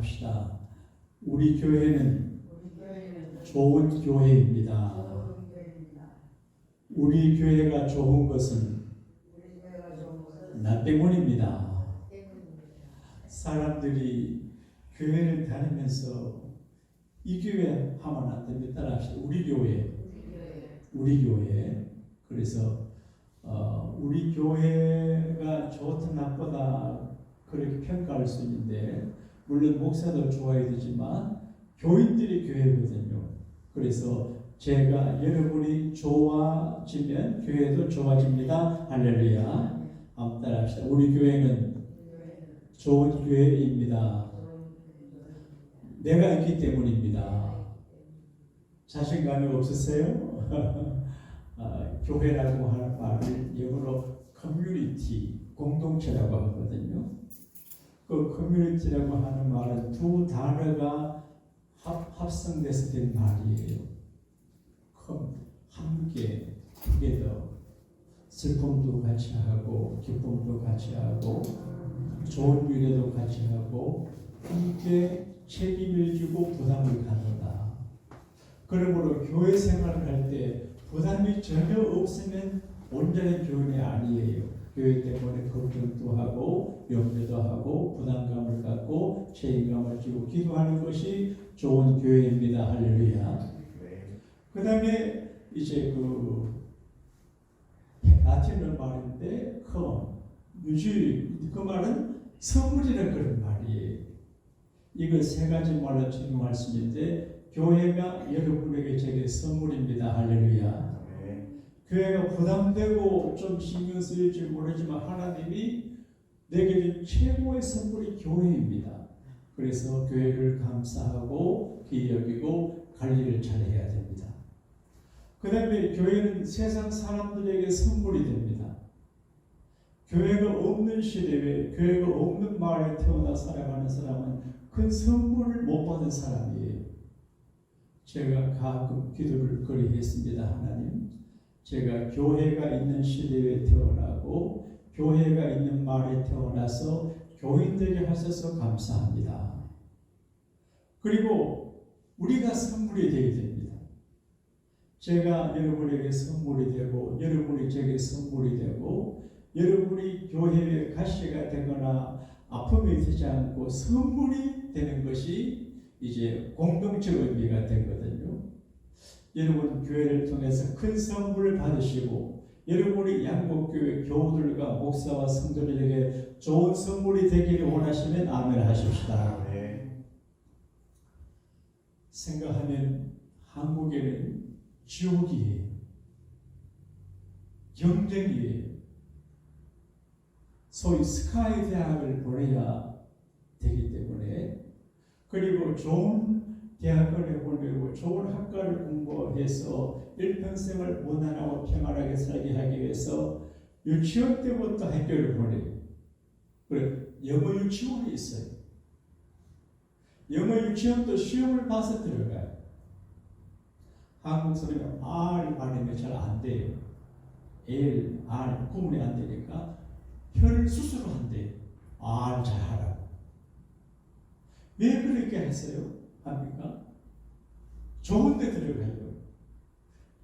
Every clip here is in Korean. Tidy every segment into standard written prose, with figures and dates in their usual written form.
합시다. 우리 교회는 좋은 교회입니다. 우리 교회가 좋은 것은 나 때문입니다. 사람들이 교회를 다니면서 이 교회 하면 안 됩니다. 따라합시다. 우리 교회. 그래서 우리 교회가 좋다 나쁘다 그렇게 평가할 수 있는데, 물론 목사도 좋아야 되지만 교인들이 교회거든요. 그래서 제가 여러분이 좋아지면 교회도 좋아집니다. 할렐루야. 한번 따라합시다. 우리 교회는 좋은 교회입니다. 내가 있기 때문입니다. 자신감이 없으세요? 교회라고 하는 말을 영어로 커뮤니티, 공동체라고 하거든요. 그 커뮤니티라고 하는 말은 두 단어가 합성돼서 된 말이에요. 함께, together. 슬픔도 같이 하고, 기쁨도 같이 하고, 좋은 일에도 같이 하고, 함께 책임을 지고 부담을 갖는다. 그러므로 교회 생활을 할 때 부담이 전혀 없으면 온전한 교인이 아니에요. 교회 때문에 걱정도 하고 염려도 하고 부담감을 갖고 책임감을 지고 기도하는 것이 좋은 교회입니다. 할렐루야. 그 다음에 이제 라틴어 말인데 그 말은 선물이라는 그런 말이에요. 이거 세 가지 말로 주는 말씀인데, 교회가 여러분에게 제게 선물입니다. 할렐루야. 교회가 부담되고 좀 신경 쓰일지 모르지만 하나님이 내게 준 최고의 선물이 교회입니다. 그래서 교회를 감사하고 기여기고 관리를 잘해야 됩니다. 그 다음에 교회는 세상 사람들에게 선물이 됩니다. 교회가 없는 시대에, 교회가 없는 마을에 태어나 살아가는 사람은 큰 선물을 못 받은 사람이에요. 제가 가끔 기도를 그리 했습니다. 하나님, 제가 교회가 있는 시대에 태어나고 교회가 있는 마을에 태어나서 교인되게 하셔서 감사합니다. 그리고 우리가 선물이 되어야 됩니다. 제가 여러분에게 선물이 되고 여러분이 제게 선물이 되고 여러분이 교회에 가시가 되거나 아픔이 되지 않고 선물이 되는 것이 이제 공동체 의미가 되거든요. 여러분 교회를 통해서 큰 선물을 받으시고 여러분이 양복교회 교우들과 목사와 성도들에게 좋은 선물이 되기를 원하시면 아멘 하십시다. 네. 생각하면 한국에는 지옥이에요. 경쟁이에요. 소위 스카이 대학을 보내야 되기 때문에, 그리고 좋은 대학을 보내고 좋은 학과를 공부해서 일평생을 무난하고 평안하게 살게 하기 위해서 유치원 때부터 학교를 보내요. 그래, 영어 유치원이 있어요. 영어 유치원도 시험을 봐서 들어가요. 한국 사람이 R 발음이 잘 안 돼요. L, R 구분이 안 되니까 혀를 스스로 한대요. R 잘하라고. 왜 그렇게 했어요? 합니까? 좋은 데 들어가요.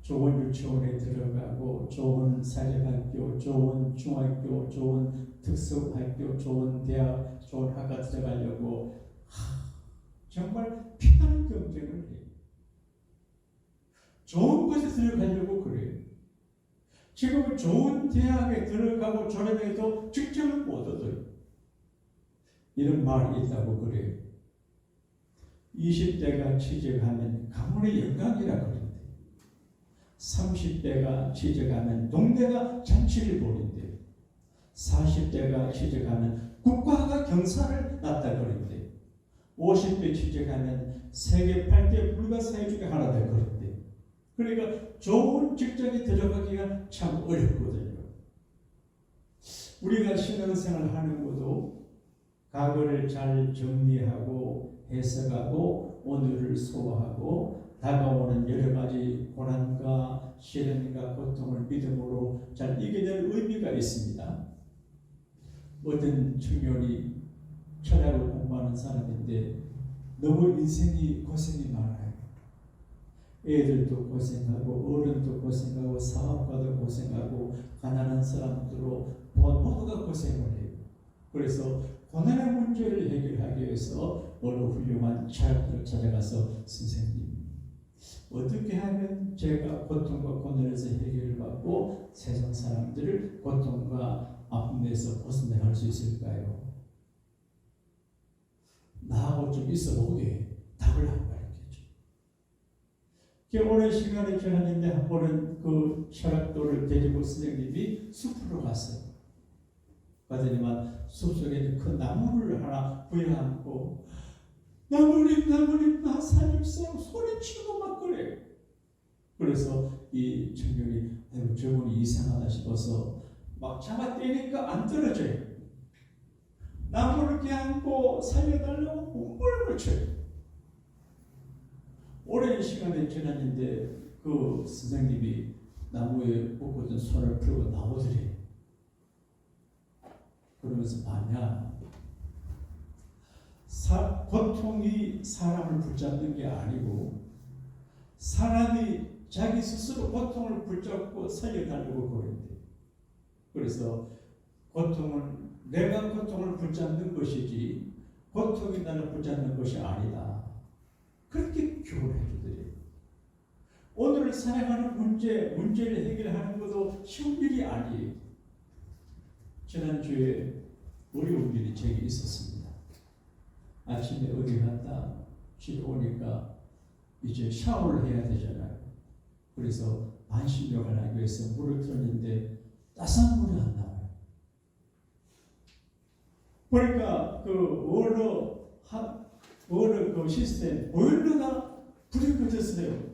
좋은 유치원에 들어가고 좋은 사립학교, 좋은 중학교, 좋은 특성학교, 좋은 대학, 좋은 학과 들어가려고 정말 피나는 경쟁을 해요. 좋은 곳에 들어가려고 그래요. 지금은 좋은 대학에 들어가고 졸업해도 직장을 못 얻어요. 이런 말이 있다고 그래요. 20대가 취직하면 가문의 영광이라 그런데 30대가 취직하면 동네가 잔치를 벌인대요. 40대가 취직하면 국가가 경사를 났다 그런데 50대 취직하면 세계 8대 불가사의 중에 하나 될 그런데, 그러니까 좋은 직장에 들어가기가 참 어렵거든요. 우리가 신앙생활 하는 것도 과거를 잘 정리하고 해석하고 오늘을 소화하고 다가오는 여러 가지 고난과 시련과 고통을 믿음으로 잘 이겨낼 의미가 있습니다. 어떤 청년이 철학을 공부하는 사람인데 너무 인생이 고생이 많아요. 애들도 고생하고 어른도 고생하고 사업가도 고생하고 가난한 사람들로 모두가 고생을 해요. 그래서 고난의 문제를 해결하기 위해서 어느 훌륭한 철학자를 찾아가서 선생님 어떻게 하면 제가 고통과 고난에서 해결을 받고 세상 사람들을 고통과 아픔에서 벗어나갈 수 있을까요? 나하고 좀 있어보게 답을 한 말이겠죠. 오랜 시간이 지났는데 한 번은 그 철학도를 데리고 선생님이 숲으로 갔어요. 가더니만 숲속에 큰 나무를 하나 부여안고 나무님 나 살려주세요 소리치고 막 그래. 그래서 이 청년이 저분이 이상하다 싶어서 막 잡아 떼니까 안 떨어져요. 나무를 껴안고 살려달라고 몸부림을 쳐요. 오랜 시간이 지났는데 그 선생님이 나무에 묶어둔 손을 풀고 나오더래요. 그러면서 봤냐? 고통이 사람을 붙잡는 게 아니고 사람이 자기 스스로 고통을 붙잡고 살려달라고 그랬대. 그래서 고통은 내가 고통을 붙잡는 것이지 고통이 나를 붙잡는 것이 아니다. 그렇게 교훈해 주더래요. 오늘 살아가는 문제를 해결하는 것도 쉬운 일이 아니에요. 지난주에 어려운 일이 제게 있었습니다. 아침에 어디 갔다 집에 오니까 이제 샤워를 해야 되잖아요. 그래서 반신욕을 하기 위해서 물을 틀었는데 따스한 물이 안 나와요. 그러니까 그 시스템 보일러가 불이 꺼졌어요.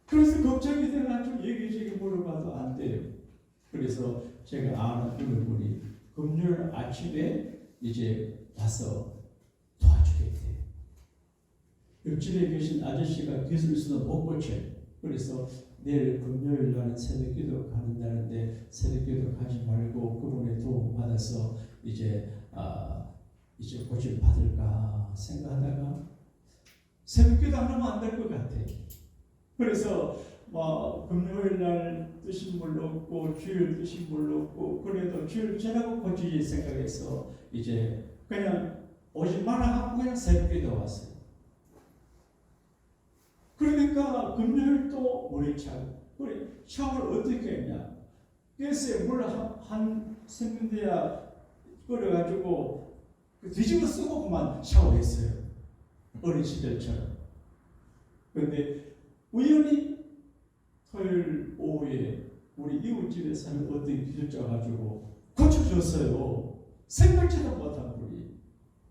그래서 걱정이 돼가지고 여기저기 물어봐도 안 돼요. 그래서 제가 아는 어느 분이 금요일 아침에 이제 와서 도와주겠대요. 옆집에 계신 아저씨가 기술수는 못 고쳐요. 그래서 내일 금요일 날은 새벽기도 가는 날인데 새벽기도 가지 말고 그분의 도움 받아서 이제 고침 받을까 생각하다가 새벽기도 안 하면 안 될 것 같아요. 그래서 금요일 날 뜨신 물 넣고 주일 뜨신 물 넣고 그래도 주일 지나고 고치지 생각해서 이제 그냥 오지 마라 하고 그냥 새벽기도 왔어요. 그러니까 금요일 또 물이 차고 우리 샤워를 어떻게 했냐? 그래서 물 한 생분대야 끓여가지고 뒤집어 쓰고 그만 샤워했어요. 어린 시절처럼. 그런데 우연히 토요일 오후에 우리 이웃집에 사는 어떤 기술자 가지고 고쳐줬어요. 생각지도 못한 분이.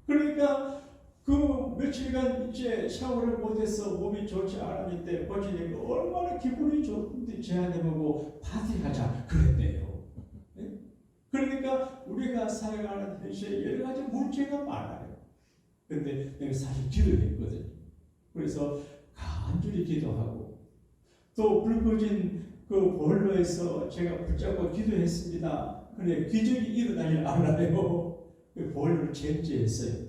그러니까 그 며칠간 이제 샤워를 못해서 몸이 좋지 않았는데 고치니까 얼마나 기분이 좋은데 제안해 보고 파티하자 그랬대요. 네? 그러니까 우리가 살아가는 현실에 여러 가지 문제가 많아요. 근데 내가 사실 기도했거든요. 그래서 간절히 기도하고 또 불 꺼진 그 보일러에서 제가 붙잡고 기도했습니다. 근데 기적이 일어나질 않아요. 그 보일러를 쟁취했어요.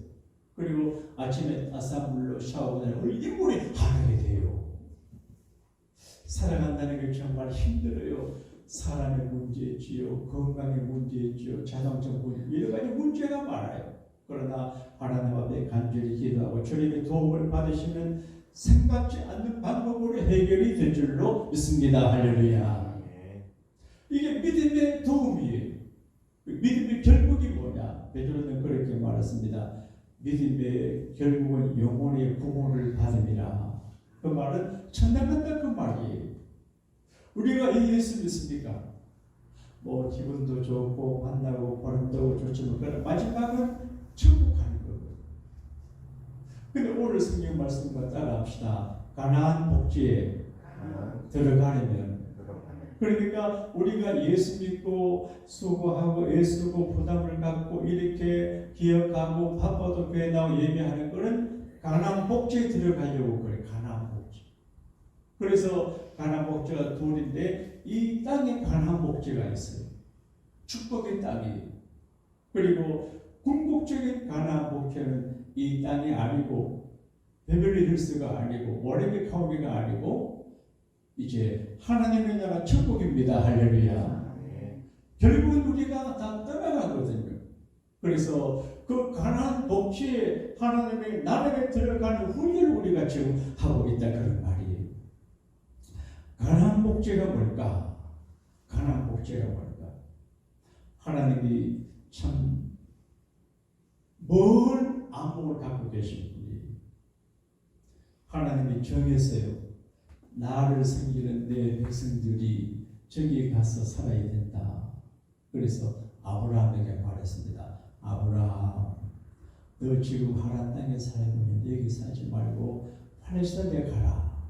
그리고 아침에 따스한 물로 샤워하고 나면 인물이 바르게 돼요. 살아간다는 게 정말 힘들어요. 사람의 문제지요, 건강의 문제지요, 자동차 문제, 여러 가지 문제가 많아요. 그러나 하나님 앞에 간절히 기도하고 주님의 도움을 받으시면 생각지 않는 방법으로 해결이 될 줄로 믿습니다. 할렐루야. 이게 믿음의 도움이에요. 믿음의 결국이 뭐냐? 베드로는 그렇게 말했습니다. 믿음의 결국은 영혼의 구원을 받음이라. 그 말은 천당 간다 그 말이에요. 우리가 이 예수 믿습니까? 기분도 좋고 만나고 바람도 좋지만 그러나 마지막은 천국 가는 거거든요. 근데 오늘 성경 말씀과 따라합시다. 가나안 복지에 들어가려면 그러니까 우리가 예수 믿고 수고하고 애쓰고 부담을 갖고 이렇게 기억하고 바빠도 교회 나와 예배하는 것은 가나안 복지에 들어가려고 그래. 가나안 복지. 그래서 가나안 복지가 둘인데 이 땅에 가나안 복지가 있어요. 축복의 땅이. 그리고 궁극적인 가나안 목표는 이 땅이 아니고 베벌리 힐스가 아니고 워레비 카운티가 아니고 이제 하나님의 나라 천국입니다. 할렐루야. 결국은 우리가 다 떠나가거든요. 그래서 그 가나안 복지에 하나님의 나라에 들어가는 훈련을 우리가 지금 하고 있다 그런 말이에요. 가나안 복지가 뭘까? 가나안 복지가 뭘까? 하나님이 참 먼 안목을 갖고 계신 분이 하나님이 정했어요. 나를 섬기는 내 백성들이 저기 가서 살아야 된다. 그래서 아브라함에게 말했습니다. 아브라함, 너 지금 하란 땅에 살면 여기 살지 말고 팔레스타인에 가라.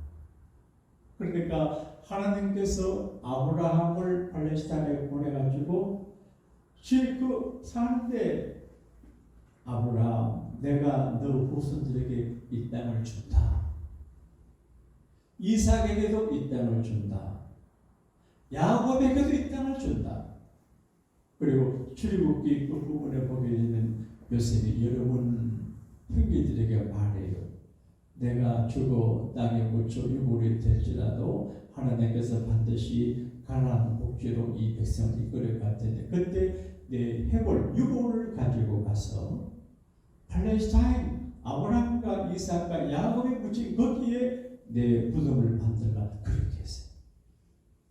그러니까 하나님께서 아브라함을 팔레스타인에 보내가지고 그 사는데 아브라함, 내가 너 후손들에게 이 땅을 준다. 이삭에게도 이 땅을 준다. 야곱에게도 이 땅을 준다. 그리고 출애굽기 그 부분에 보게 되면 요셉이 여러분 형제들에게 말해요. 내가 죽어 땅에 묻혀 유골이 될지라도 하나님께서 반드시 가나안 복지로 이 백성을 이끌어갈 텐데 그때 내 해골 유골을 가지고 가서 팔레스타인 아브라함과 이삭과 야곱이 묻힌 거기에 내 무덤을 만들라 그렇게 했어요.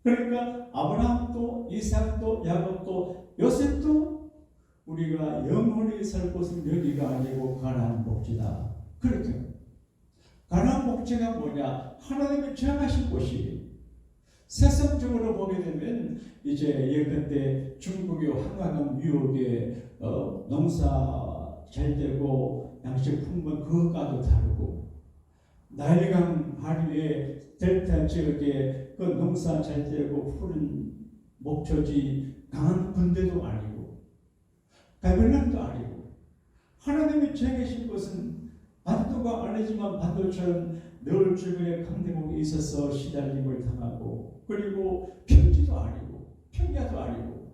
그러니까 아브라함도 이삭도 야곱도 요셉도 우리가 영원히 살 곳은 여기가 아니고 가나안 복지다. 그렇게 가나안 복지가 뭐냐? 하나님이 정하신 곳이 세상적으로 보게 되면 이제 예컨대 중국의 황하금 유역에 농사 잘 되고 양식 풍부한 그것과도 다르고 나일강 하류의 델타 지역에 그 농사 잘 되고 푸른 목초지 강한 군대도 아니고 바벨론도 아니고 하나님이 정하신 것은 반도가 아니지만 반도처럼 늘 주변에 강대국이 있어서 시달림을 당하고 그리고 평지도 아니고 평야도 아니고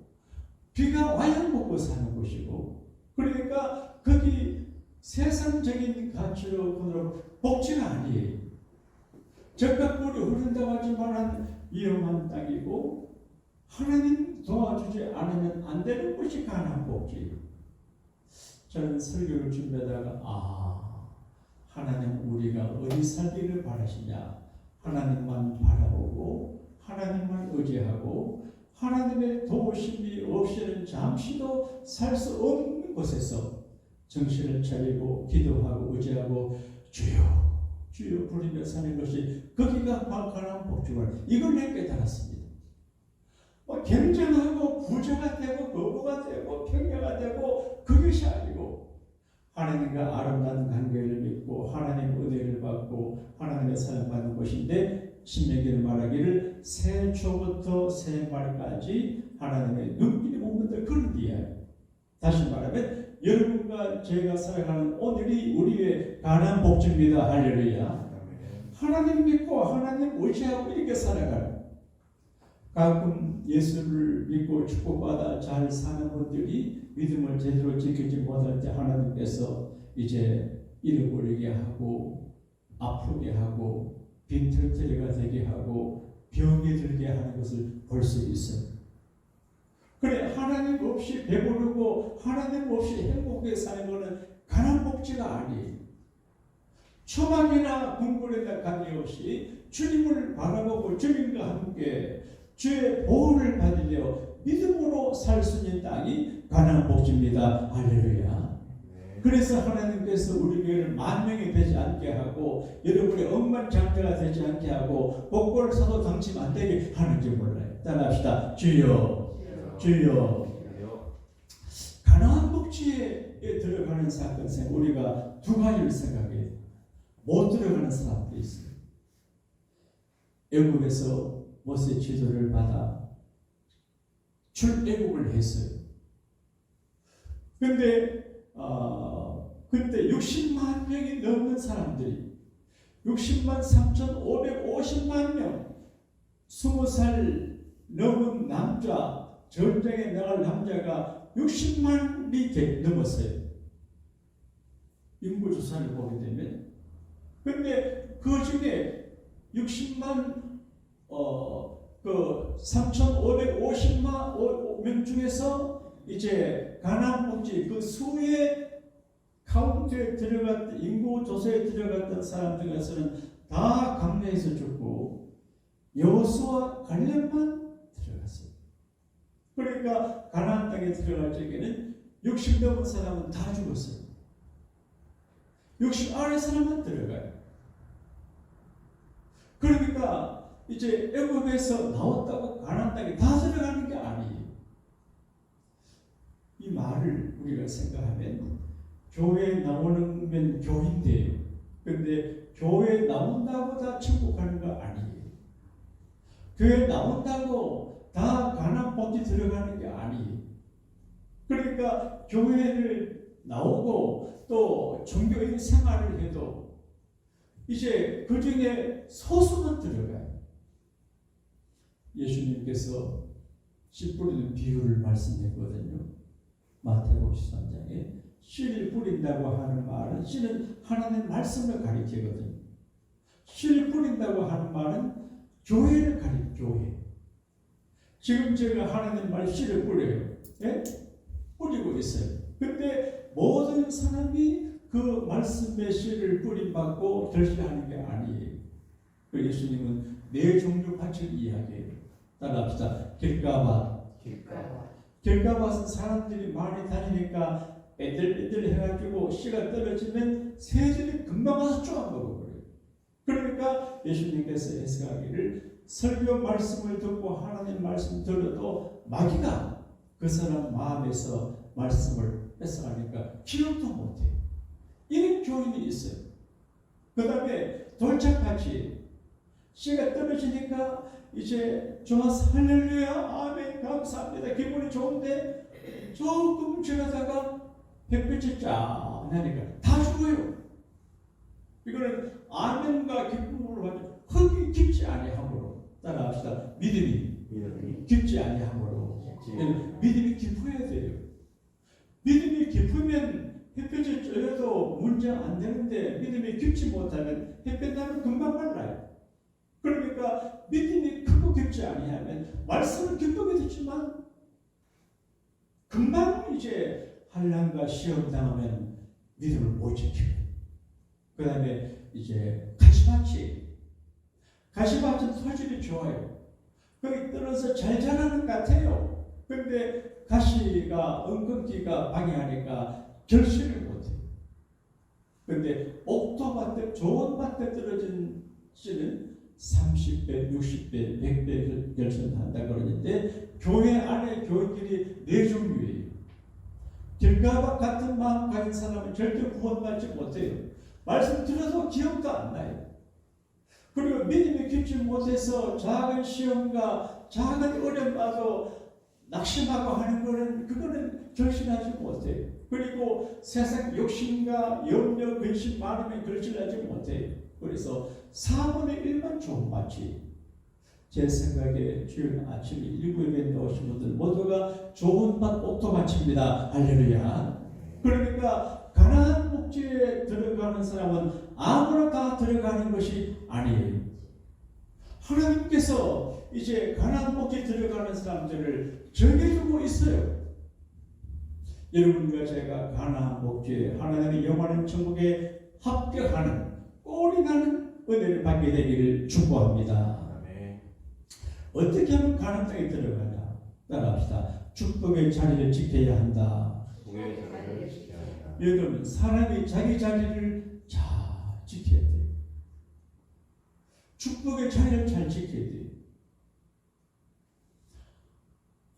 비가 와야 먹고 사는 곳이고 그러니까 거기 세상적인 가치로 복지는 아니에요. 적각물이 흐른다고 하지만 위험한 땅이고 하나님 도와주지 않으면 안 되는 곳이 가나안 복지. 저는 설교를 준비하다가 하나님 우리가 어디 살기를 바라시냐 하나님만 바라보고 하나님만 의지하고 하나님의 도우심이 없이는 잠시도 살 수 없는 곳에서 정신을 차리고 기도하고 의지하고 주여 주여 부르며 사는 것이 거기가 가나안 복지관 이걸 내가 깨달았습니다. 경쟁하고 부자가 되고 거부가 되고 평야가 되고 그것이 아니고 하나님과 아름다운 관계를 믿고 하나님의 은혜를 받고 하나님의 사랑받는 것인데 신명기를 말하기를 새초부터 새말까지 하나님의 눈길이 옵는 그런 이야기. 다시 말하면 여러분과 제가 살아가는 오늘이 우리의 가나안 복지입니다. 할렐루야. 하나님 믿고 하나님 의지하고 이렇게 살아가는 가끔 예수를 믿고 축복받아 잘 사는 분들이 믿음을 제대로 지키지 못할 때 하나님께서 이제 잃어버리게 하고 아프게 하고 빈털터리가 되게 하고 병이 들게 하는 것을 볼 수 있어요. 그래 하나님 없이 배부르고 하나님 없이 행복하게 사는 것은 가나안 복지가 아니에요. 초막이나 궁궐에다 관계없이 주님을 바라보고 주님과 함께 주의 보호를 받으려 믿음으로 살 수 있는 땅이 가나안 복지입니다. 할렐루야. 그래서 하나님께서 우리 교회를 만명이 되지 않게 하고 여러분의 억만장자가 되지 않게 하고 복골 사도 당침 안 되게 하는지 몰라요. 따라합시다. 주여 주여. 가나안 복지에 들어가는 사건생 우리가 두 가지를 생각해요. 못 들어가는 사람도 있어요. 애국에서 모세 지도를 받아 출애국을 했어요. 근데 그때 60만 명이 넘는 사람들이 60만 3,550만 명 20살 넘은 남자 전쟁에 나갈 남자가 60만 800이 넘었어요. 인구조사를 보게 되면. 근데 그 중에 60만 3,550만 명 중에서 이제 가나안 복지 그 수의 카운트에 들어갔던 인구 조사에 들어갔던 사람 중에서는 다 강내에서 죽고 여호수아 갈렙만 들어갔어요. 그러니까 가나안 땅에 들어갈 적에는 60 넘은 사람은 다 죽었어요. 60 아래 사람만 들어가요. 그러니까 이제 애굽에서 나왔다고 가나안 땅에 다 들어가는 게 아니에요. 이 말을 우리가 생각하면 교회에 나오는 교인데요. 근데 교회에 나온다고 다 천국 가는 거 아니에요. 교회에 나온다고 다 가나안 복지 들어가는 게 아니에요. 그러니까 교회를 나오고 또 종교인 생활을 해도 이제 그 중에 소수만 들어가요. 예수님께서 씨 뿌리는 비유를 말씀했거든요. 마태복음 13장에 씨를 뿌린다고 하는 말은 씨는 하나님의 말씀을 가리키거든요. 씨를 뿌린다고 하는 말은 교회를 교회. 지금 제가 하나님 말 씨를 뿌려요. 예? 뿌리고 있어요. 근데 모든 사람이 그 말씀의 씨를 뿌림받고 결실하는 게 아니에요. 그 예수님은 네 종류 밭을 이야기해요. 따라합시다. 길가밭은 사람들이 많이 다니니까 애들애들 해가지고 씨가 떨어지면 새들이 금방 와서 쪼아 먹어버려요. 그러니까 예수님께서 해석하기를 설교 말씀을 듣고 하나님 말씀 들어도 마귀가 그 사람 마음에서 말씀을 뺏어가니까 기억도 못해요. 이런 교인이 있어요. 그 다음에 돌짝같이 씨가 떨어지니까 이제 좋아서 할렐루야 아멘 감사합니다 기분이 좋은데 조금 지나다가 햇빛이 쫙 나니까 다 죽어요. 이거는 아멘과 기쁨으로 가지고 흙이 깊지 아니함으로 따라합시다. 믿음이 깊지 아니함으로 믿음이 깊어야 돼요. 믿음이 깊으면 햇빛이 쬐어도 문제 안 되는데 믿음이 깊지 못하면 햇빛 나면 금방 말라요. 그러니까 믿음이 크고 깊지 아니하면 말씀을 기쁘게 듣지만 금방 이제 환난과 시험 당하면 믿음을 못 지켜요. 그 다음에 이제 가시밭은 토질이 좋아요. 거기 떨어서 잘 자라는 것 같아요. 근데 가시가 엉겅퀴가 방해하니까 결실을 못해요. 근데 옥토밭에 좋은 밭에 떨어진 씨는 30배, 60배, 100배 결실한다 그러는데 교회 안에 교인들이 네 종류예요. 길가밭 같은 마음 가진 사람은 절대 구원받지 못해요. 말씀 들어도 기억도 안 나요. 그리고 믿음이 깊지 못해서 작은 시험과 작은 어려움 봐도 낙심하고 하는 거는 그거는 결실하지 못해요. 그리고 세상 욕심과 염려, 근심 많으면 결실하지 못해요. 그래서 4분의 1만 좋은 밭이 제 생각에 주일 아침에 일부 예배에 오신 분들 모두가 좋은 밭 옥토밭입니다. 할렐루야. 그러니까 가나안 복지에 들어가는 사람은 아무나 다 들어가는 것이 아니에요. 하나님께서 이제 가나안 복지에 들어가는 사람들을 정해주고 있어요. 여러분과 제가 가나안 복지에 하나님의 영원한 천국에 합격하는 꼴이 나는 은혜를 받게 되기를 축복합니다. 어떻게 하면 가나안 땅에 들어가냐? 따라합시다. 축복의 자리를 지켜야 한다. 여러분, 사람이 자기 자리를 잘 지켜야 돼요. 축복의 자리를 잘 지켜야 돼요.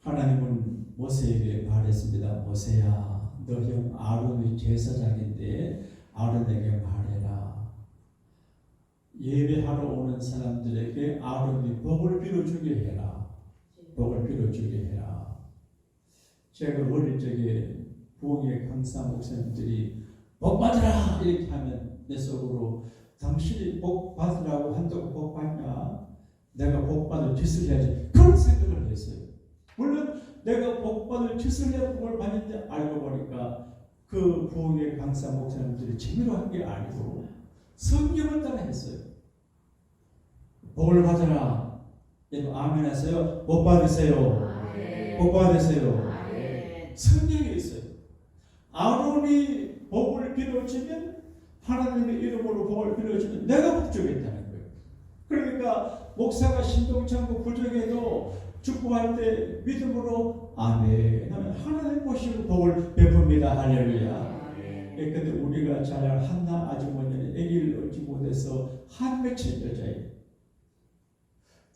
하나님은 모세에게 말했습니다. 모세야, 너 형 아론의 제사장인데 아론에게 말해라. 예배하러 오는 사람들에게 아론이 복을 빌어주게 해라. 복을 빌어주게 해라. 제가 어릴 적에 부흥회 강사 목사님들이 복 받으라 이렇게 하면 내 속으로 당신이 복 받으라고 한다고 복 받냐? 내가 복 받을 짓을 해야지. 그런 생각을 했어요. 물론 내가 복받을 짓을 내 복을 받는데 알고 보니까 그 부흥회 강사 목사님들이 재미로 한 게 아니고 성경을 따라 했어요. 복을 받으라. 여러분 아멘 하세요. 복 받으세요. 복 받으세요. 성경에 있어요. 아론이 복을 빌어주면 하나님의 이름으로 복을 빌어주면 내가 복 주겠다는 거예요. 그러니까 목사가 신동치 않고 부족해도 축복할 때 믿음으로 아멘 하면 하나님 보시고 복을 베풉니다. 할렐루야. 근데 우리가 잘 아는 한나 아주머니는 아기를 얻지 못해서 한 맺힌 여자예요.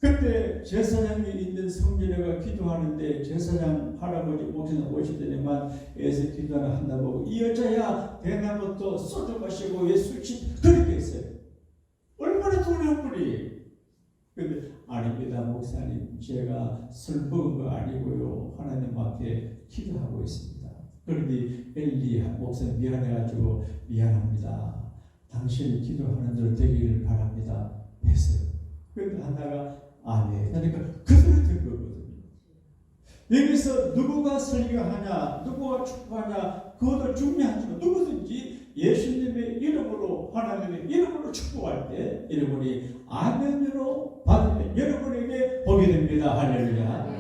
그때 제사장이 있는 성전에가 기도하는데 제사장 할아버지 목사님 오시더니만 애서 기도하는 한나 보고 이 여자야 대나무도 소주 마시고 예술 치 그렇게 했어요. 얼마나 돈한 분이. 근데 아닙니다 목사님 제가 술 먹은 거 아니고요 하나님 앞에 기도하고 있습니다. 그런데 엘리 목사님 미안해가지고 미안합니다. 당신이 기도하는 대로 되기를 바랍니다 했어요. 그런데 한나가 아멘 그러니까 그대로 된 거거든요. 여기서 누구가 설교하냐 누구가 축복하냐 그것도 중요하지만 누구든지 예수님의 이름으로 하나님의 이름으로 축복할 때 여러분이 아멘으로 받으면 여러분에게 복이 됩니다. 할렐루야.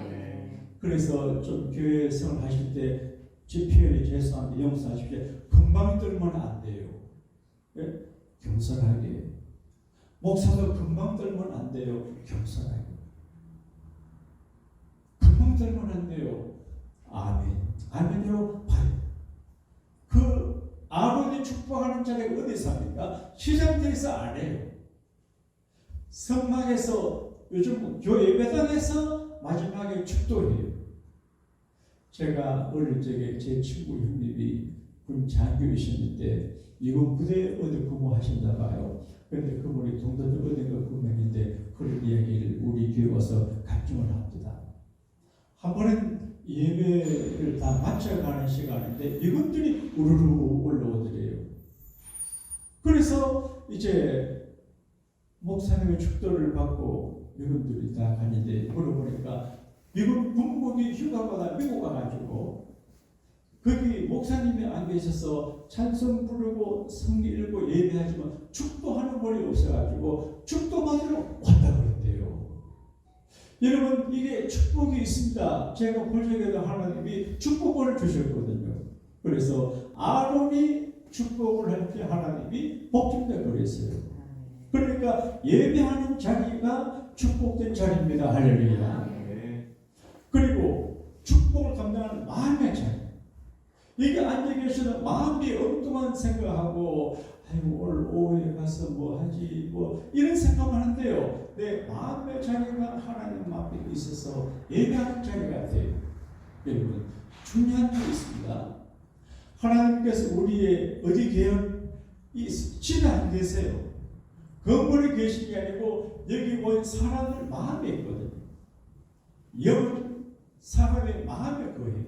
그래서 좀 교회 생활하실 때 제 표현이 죄송한데 용서하십시오. 금방 떨면 안 돼요. 네? 겸손하게. 목사도 금방 떨면 안 돼요. 겸손하게. 금방 떨면 안 돼요. 아멘. 아멘으로 봐요. 그 아론이 축복하는 자리가 어디서 합니까? 시장터에서 안 해요. 성막에서 요즘 교회 예배당에서 마지막에 축도해요. 제가 어릴 적에 제 친구 형님이 군 장교이셨는데 미국 부대에 어디 근무하셨나 봐요. 그런데 그분이 동도도 어딘가 군명인데 그런 이야기를 우리 교회 와서 간증을 합니다. 한 번은 예배를 다 마쳐가는 시간인데 이것들이 우르르 올라오더래요. 그래서 이제 목사님의 축도를 받고 이분들이 다 가는데 물어보니까 미국 군복이 휴가가 미국 가가지고 거기 목사님이 안 계셔서 찬송 부르고 성경 읽고 예배하지만 축도하는 분이 없어가지고 축도 받으러 왔다 그랬대요. 여러분 이게 축복이 있습니다. 제가 불적에도 하나님이 축복을 주셨거든요. 그래서 아론이 축복을 할 때 하나님이 복준다 그랬어요. 그러니까 예배하는 자리가 축복된 자리입니다. 할렐루야. 그리고 축복을 감당하는 마음의 자리. 이게 앉아 계시는 마음이 엉뚱한 생각하고 아이고 오늘 오후에 가서 뭐 하지 뭐 이런 생각만 하는데요. 내 마음의 자리가 하나님 앞에 있어서 예배하는 자리가 돼요. 여러분 중요한 게 있습니다. 하나님께서 우리의 어디 계여 집에 안 계세요. 건물에 계신 게 아니고 여기 본 사람들 마음에 있거든요. 영은 사람의 마음에 거예요.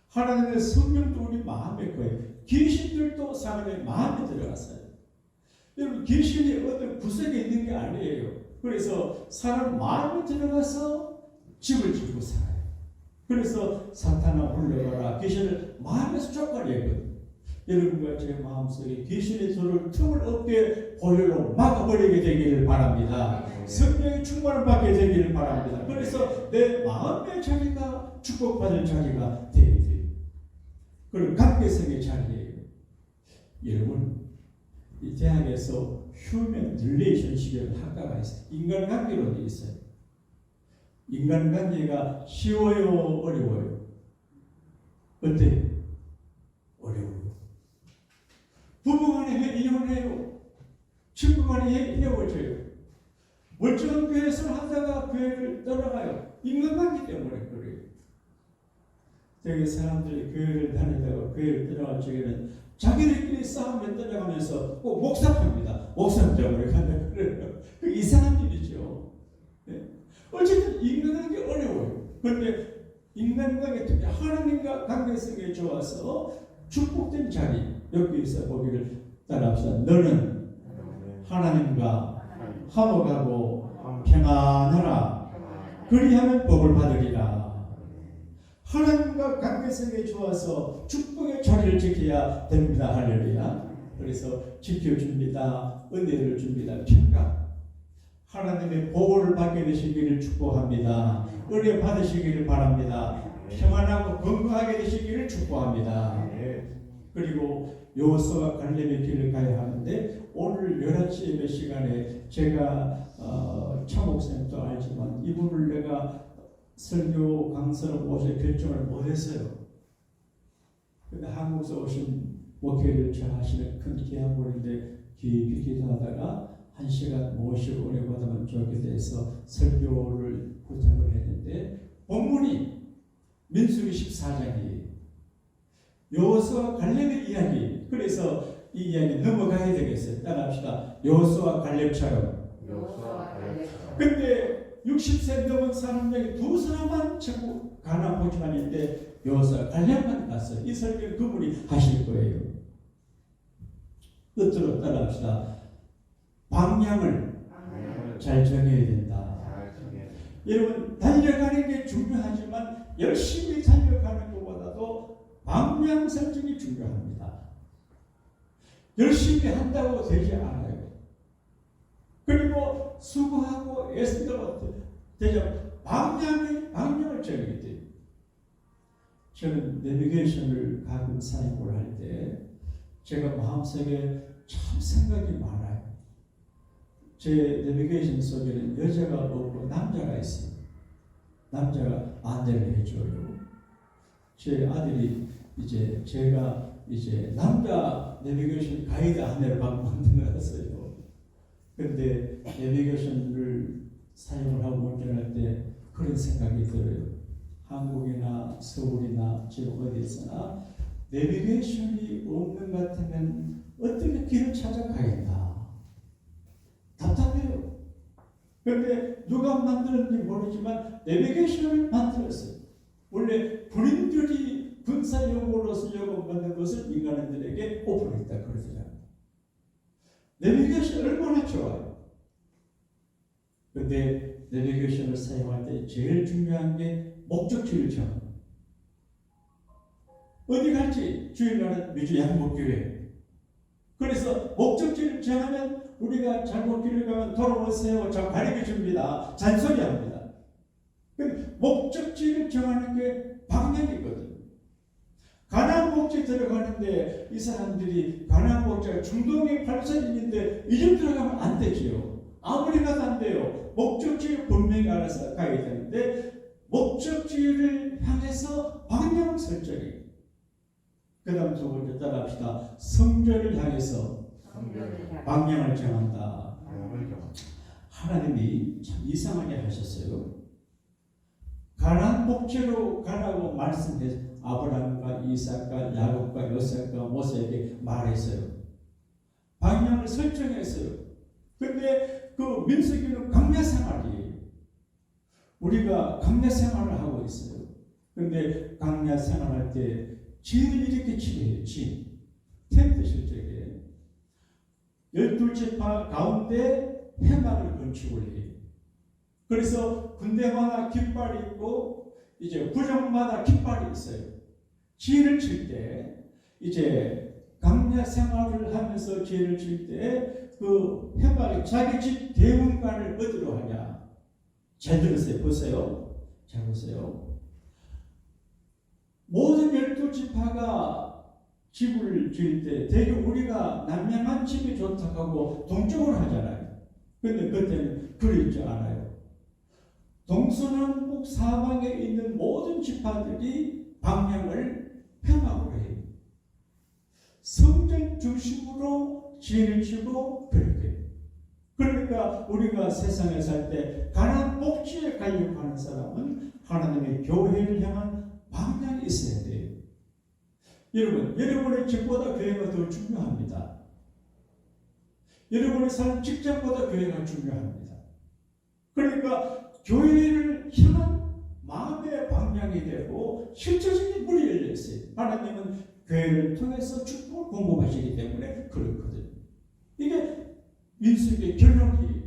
하나님의 성령도 우리 마음에 거예요. 귀신들도 사람의 마음에 들어갔어요. 여러분 귀신이 어떤 구석에 있는 게 아니에요. 그래서 사람 마음에 들어가서 집을 짓고 살아요. 그래서 사탄아 물러가라 귀신을 마음에서 쫓아내거든요. 여러분과 제 마음속에 귀신이 들어올 틈을 없게 보혈로 막아버리게 되기를 바랍니다. 성령의 충만을 받게 되기를 바랍니다. 그래서 내 마음의 자리가 축복받을 자리가 되게 돼요. 그리고 관계성의 자리예요. 여러분 이 대학에서 휴먼 릴레이션십이라는 학과가 있어요. 인간관계론이 있어요. 인간관계가 쉬워요 어려워요? 어때요? 어려워요. 부부간에 이혼해요. 친구간에 헤어져요. 멀쩡한 교회에서 하다가 교회를 떠나가요. 인간관계 때문에 그래요. 되게 사람들이 교회를 다니다가 교회를 떠나갈 적에는 자기들끼리 싸우면 떠나가면서 꼭 목사합니다. 목사님 때문에 간다 그래요. 그 이상한 일이죠. 네. 어쨌든 인간관계 어려워요. 그런데 인간관계 특히 하나님과 관계성에 좋아서 축복된 자리 여기서 보기를 따라합시다. 너는 하나님과 화목하고 평안하라. 그리하면 복을 받으리라. 하나님과 관계성에 좋아서 축복의 자리를 지켜야 됩니다. 할렐루야. 그래서 지켜줍니다. 은혜를 줍니다. 평강. 하나님의 보호를 받게 되시기를 축복합니다. 은혜 받으시기를 바랍니다. 평안하고 건강하게 되시기를 축복합니다. 그리고 여호수아와 갈렙의 길을 가야 하는데 오늘 11시 예배 시간에 제가 차 목사님도 알지만 이분을 내가 설교 강사로 모실 결정을 못했어요. 근데 한국에서 오신 목회를 잘 하시는 큰 귀한 분인데 깊이 기도하다가 1시간 모시고 은혜 받으면 좋게 돼서 설교를 부탁을 했는데 본문이 민수기 14장이에요. 여호수아 갈렙의 이야기. 그래서 이 이야기 넘어가야 되겠어요. 따라합시다. 여호수아 갈렙처럼. 근데 60세 넘은 사람 중에 2사람만 전부 가나안 포지만인데 여호수아 갈렙만 갔어요. 이 설교를 그분이 하실 거예요. 끝으로 따라합시다. 방향을 잘 정해야 된다. 여러분 달려가는 게 중요하지만 열심히 달려가는 것보다도 방향 설정이 중요합니다. 열심히 한다고 되지 않아요. 그리고 수고하고 애쓴다고 되죠. 방향을 정해야 돼요. 저는 내비게이션을 가끔 사용을 할 때 제가 마음속에 참 생각이 많아요. 제 내비게이션 속에는 여자가 없고 남자가 있어요. 남자가 안내를 해줘요. 제 아들이 제가 남자 내비게이션 가이드 안내를 받고 만들어놨어요. 근데 내비게이션을 사용을 하고 운전할 때 그런 생각이 들어요. 한국이나 서울이나 지금 어디서나 내비게이션이 없는 것 같으면 어떻게 길을 찾아가겠나 답답해요. 그런데 누가 만들었는지 모르지만 내비게이션을 만들었어요. 원래 군인들이 군사용으로 쓰려고 만든 것을 인간들에게 오픈했다 그러더라고요. 내비게이션 얼마나 좋아요. 그런데 내비게이션을 사용할 때 제일 중요한 게 목적지를 정합니다. 어디 갈지 주일날은 미주 양복교회. 그래서 목적지를 정하면 우리가 잘못 길을 가면 돌아오세요. 저 가르쳐 줍니다. 잔소리합니다. 목적지를 정하는 게 방향이거든요. 가나안 목적에 들어가는데 이 사람들이 가나안 목적에 중동의 발전인데 이 집 들어가면 안 되지요. 아무리 가도 안 돼요. 목적지를 분명히 알아서 가야 되는데 목적지를 향해서 방향을 설정해요. 그 다음 두 번째 따라합시다. 성전을 향해서 방향을 정한다. 하나님이 참 이상하게 하셨어요. 가나안 목지로 가라고 말씀해서 아브라함과 이삭과 야곱과 요셉과 모세에게 말했어요. 방향을 설정했어요. 근데 그 민수기는 광야 생활이에요. 우리가 광야 생활을 하고 있어요. 근데 광야 생활할 때 진을 이렇게 치해요. 진. 텐트 실적에 12지파 가운데 해막을 건축을 해요. 그래서 군대마다 깃발이 있고 이제 구정마다 깃발이 있어요. 진을 칠 때 이제 광야 생활을 하면서 진을 칠 때 그 해막이 자기 집 대문관을 어디로 하냐? 잘 들으세요. 보세요. 잘 보세요. 모든 12지파가 집을 지을 때 대개 우리가 남양한 집이 좋다고 하고 동쪽으로 하잖아요. 근데 그때는 그렇지 않아요. 동서남북 사방에 있는 모든 지파들이 방향을 평하고 해요. 성전 중심으로 지혜를 주고 그렇게. 그러니까 우리가 세상에 살 때 가나안 목지에 가려고 하는 사람은 하나님의 교회를 향한 방향이 있어야 돼요. 여러분의 집보다 교회가 더 중요합니다. 여러분의 삶 직장보다 교회가 중요합니다. 그러니까 교회를 향한 마음의 방향이 되고 실제적인 문이 열려 있어요. 하나님은 교회를 통해서 축복을 공급하시기 때문에 그렇거든요. 이게 민수기의 결론이에요.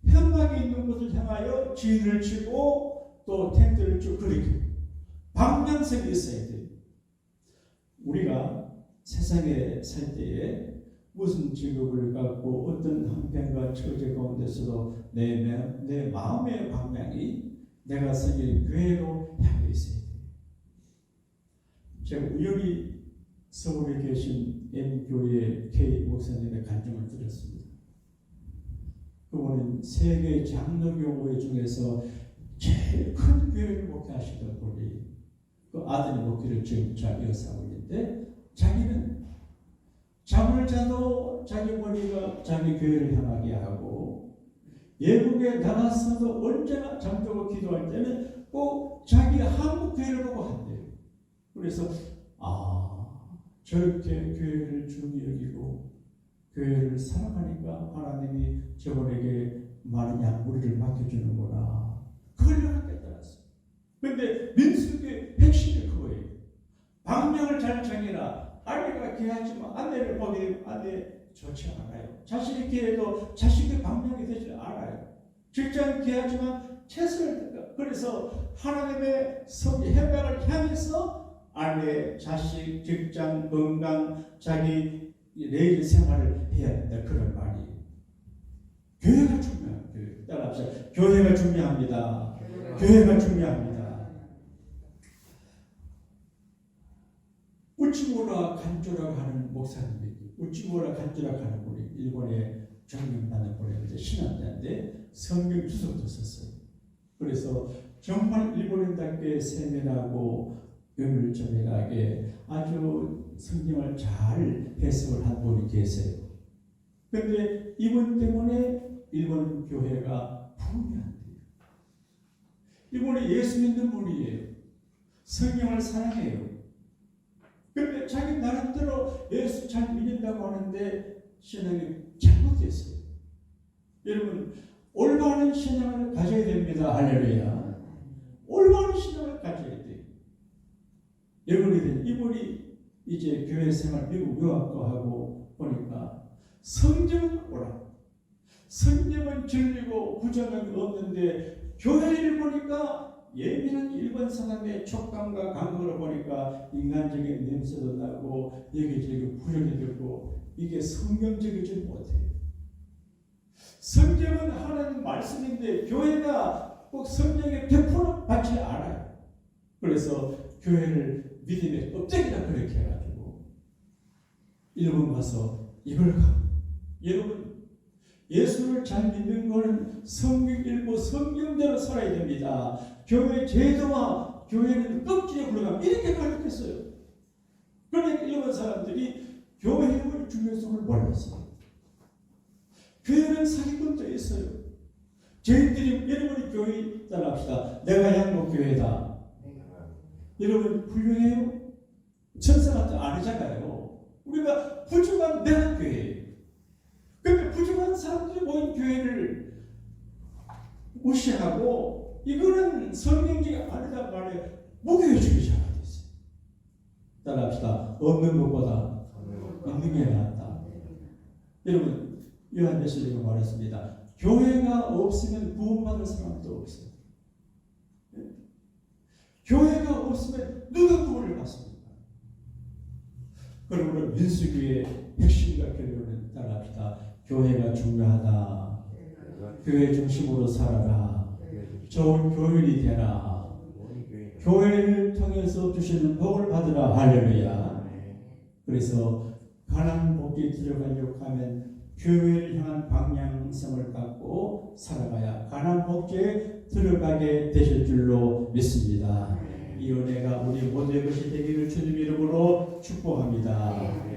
현장에 있는 곳을 향하여 진을 치고 또 텐트를 쭉 그렇게 방향성이 있어야 돼요. 우리가 세상에 살 때에 무슨 직업을 갖고 어떤 형편과 처지 가운데서도 내 마음의 방향이 내가 섬기는 교회로 향해 있어야 돼요. 제가 우연히 서울에 계신 M교회 K 목사님의 간증을 들었습니다. 그분은 세계 장로교회 중에서 제일 큰 교회를 목회하시던 분이 그 아들의 목회를 지금 잘 이어서 하고 있는데 자기는 잠을 자도 자기 머리가 자기 교회를 향하게 하고 외국에 나가서도 언제나 잠들고 기도할 때는 꼭 자기 한국 교회를 보고 한대요. 그래서 저렇게 교회를 중히 여기고 교회를 사랑하니까 하나님이 저분에게 많은 양무리를 맡겨주는구나. 그걸 내가 깨달았어요. 그런데 민수기의 핵심이 그거예요. 방향을 잘 정해라. 아내가 귀하지만 아내를 보기 아내 좋지 않아요. 자식이 귀해도 자식의 방향이 되지 않아요. 직장 귀하지만 최선을 다한다. 그래서 하나님의 협약을 향해서 아내, 자식, 직장, 건강, 자기 내일 생활을 해야 된다. 그런 말이 교회가 중요한 교회. 따라합시다. 교회가 중요합니다. 교회가 중요합니다. 우찌모라 간조라고 하는 목사님이 우찌모라 간조라고 하는 분이 일본에 존경받는 분인데 신학자인데 성경 주석도 썼어요. 그래서 정말 일본인답게 세밀하고 유물점밀하게 아주 성경을 잘 해석을 한 분이 계세요. 그런데 이분 때문에 일본 교회가 부흥이 안 돼요. 이분이 예수 믿는 분이에요. 성경을 사랑해요. 그런데 자기 나름대로 예수 잘 믿는다고 하는데 신앙이 잘못됐어요. 여러분 올바른 신앙을 가져야 됩니다. 할렐루야. 올바른 신앙을 가져야 돼요. 이분이 이제 교회 생활 미국 유학도 하고 보니까 성경은 오라. 성경은 진리고 부정은 없는데 교회를 보니까 예민한 일본 사람의 촉감과 감각을 보니까 인간적인 냄새도 나고 여기저기 부정이 들고 이게 성경적이지 못해요. 성경은 하나님 말씀인데 교회가 꼭 성경의 100% 받지 않아요. 그래서 교회를 믿음의 껍데기다 그렇게 해가지고 일본 가서 이걸 여러분 예수를 잘 믿는 것은 성경 읽고 성경대로 살아야 됩니다. 교회 제도와 교회는 껍질에 굴러가면 이렇게 가르쳤어요. 그러니까 일본 사람들이 교회의 중요성을 몰랐어요. 교회는 사기꾼도 있어요. 저희들이 여러분이 교회 따라합시다. 내가 양복교회다. 여러분 훌륭해요? 천사 같은 아니잖아요. 우리가 부족한 내가 교회예요. 그런데 부족한 사람들이 모인 교회를 무시하고 이거는 성경적이 아니다 말에 무교회주의자가 됐어요. 따라합시다. 없는 것보다 있는 게 낫다. 여러분 요한계시록에 말했습니다. 교회가 없으면 구원받을 사람도 없어요. 교회가 없으면 누가 구원을 받습니까? 그러므로 민수기의 핵심과 결론은 따라합시다. 교회가 중요하다. 교회 중심으로 살아라. 좋은 교인이 되라. 교회를 통해서 주시는 복을 받으라. 할렐루야. 그래서 가난 복이 들어가려고 하면 교회를 향한 방향성을 갖고 살아가야 가난 복지에 들어가게 되실 줄로 믿습니다. 이 은혜가 우리 모두의 것이 되기를 주님 이름으로 축복합니다.